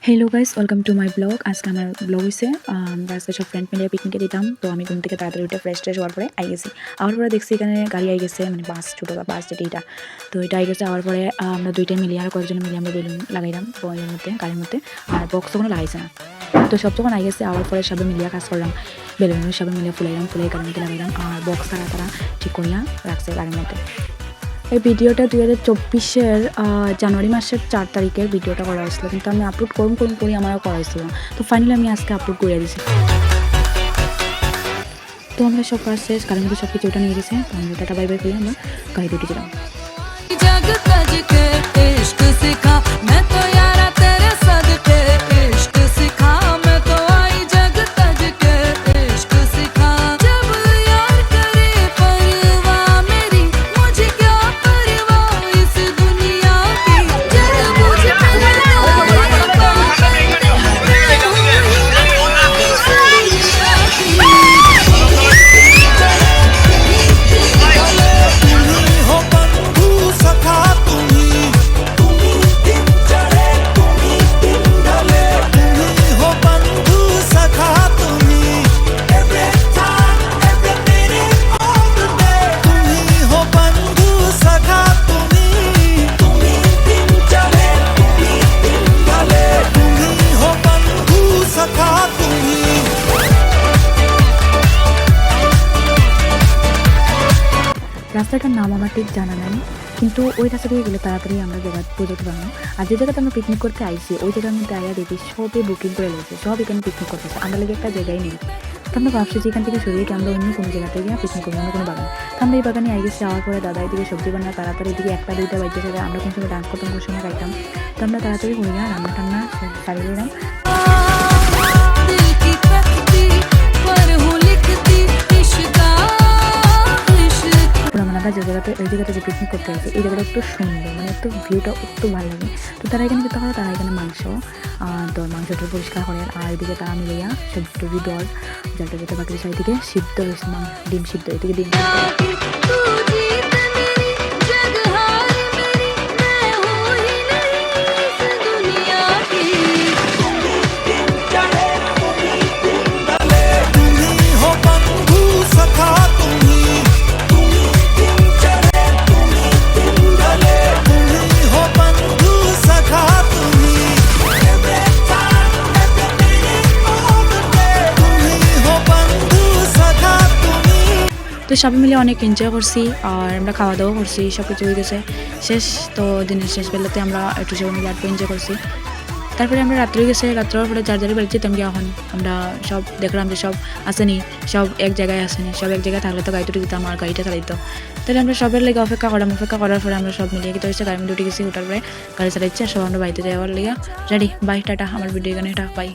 Hello guys welcome to my blog. आज के हमारे ब्लग से आज के सब फ्रेंड मिले पिकनिके दीताम। तो हमें घूम থেকে তাড়াতাড়ি উঠে ফ্রেশ ট্রেশ হওয়ার পরে আই গেছি। আওয়ার পরে দেখছি এখানে গাড়ি আই গেছে, মানে বাস, ছোটো বাস যেটা এটা। তো এটা আই গেছে। আওয়ার পরে আমরা দুইটাই মিলিয়ে আর কয়েকজন মিলিয়ে আমরা বেলুন লাগাইলাম বইয়ের মধ্যে, গাড়ির মধ্যে। আর বক্স তো কোনো লাগাইছে না। তো সব যখন আই গেছে আওয়ার পরে সবাই মিলিয়ে কাজ করলাম, বেলুনের সবাই মিলিয়ে ফুলাইলাম, ফুলাই গাড়ির মধ্যে লাগাইলাম। আর বক্স তারা ঠিক করিয়া রাখছে গাড়ির মধ্যে। এই ভিডিওটা 2024-এর জানুয়ারি মাসের 4 তারিখের ভিডিওটা করা হয়েছিল, কিন্তু আমি আপলোড করুন করি আমারও করা হয়েছিল। তো ফাইনালি আমি আজকে আপলোড করে দিয়েছি। তো আমরা সব কাজ শেষ, গাড়ির মধ্যে সব কিছু ওটা নিয়ে গেছে। তো আমরা টাটা বাই বাই করে আমরা গাড়িতে উঠেছিলাম। রাস্তাটার নাম আমার ঠিক জানা নাই, কিন্তু ওই রাস্তা দিয়ে গেলে তাড়াতাড়ি আমরা জায়গা পৌঁছতে পারবো। আর যে জায়গাতে আমরা পিকনিক করতে আইছি ওই জায়গার মধ্যে আয়া দেখি সবে বুকিং করে রয়েছে, সব এখানে পিকনিক করতেছে। আমরা লেগে একটা জায়গায় নেই। তো আমরা ভাবছি যে এখান থেকে সরিয়ে কি আমরা অন্য কোনো জায়গাতে গিয়ে পিকনিক করবো, অন্য কোনো বাগান। তো আমরা এই বাগানে আই গেছি। যাওয়ার পরে দাদা এদিকে সবজি বানা তাড়াতাড়ি, এদিকে 1টা 2টা বাজতে থাকে। আমরা কোন সময় ডান্স করতাম, কোন সময় খাইতাম। তো আমরা তাড়াতাড়ি হইয়া রান্না টান্না চালিয়ে দিলাম। আমরা যে জায়গাতে ওই জায়গাতে যে পিকনিক করতে গেছি এই জায়গাটা একটু সুন্দর, মানে একটু ভিউটা একটু ভালো লাগে। তো তারা এখানে যেতে পারে, তারা এখানে মাংসটা পরিষ্কার করেন। আর এদিকে তারা মিলিয়া সবজি টবজি দর জলটা যেতে বাকি সাইদিকে সিদ্ধ হয়েছে, ডিম সিদ্ধ, এদিকে ডিম তো সবাই মিলে অনেক এনজয় করছি। আর আমরা খাওয়া দাওয়া করছি, সব কিছু হয়ে গেছে শেষ। তো দিনের শেষ বেলাতে আমরা একটু সবাই মিলে একটু এনজয় করছি। তারপরে আমরা রাত্রে গেছে, রাত্রের পরে যার বাড়ি যেতাম গিয়ে এখন আমরা সব দেখলাম যে সব আসেনি, সব এক জায়গায় আসেনি। সব এক জায়গায় থাকলে তো গাড়ি উঠে দিতাম আর গাড়িটা চালাইতো। তাহলে আমরা সবের লেগে অপেক্ষা করলাম। অপেক্ষা করার পরে আমরা সব মিলিয়ে কিন্তু হচ্ছে গাড়ির মধ্যে উঠে গেছি। ওঠার পরে গাড়ি চালাইছে, সব আমরা বাড়িতে যাওয়ার লেগে রেডি। Bye, ta-ta. আমার ভিডিও এখানে বাই।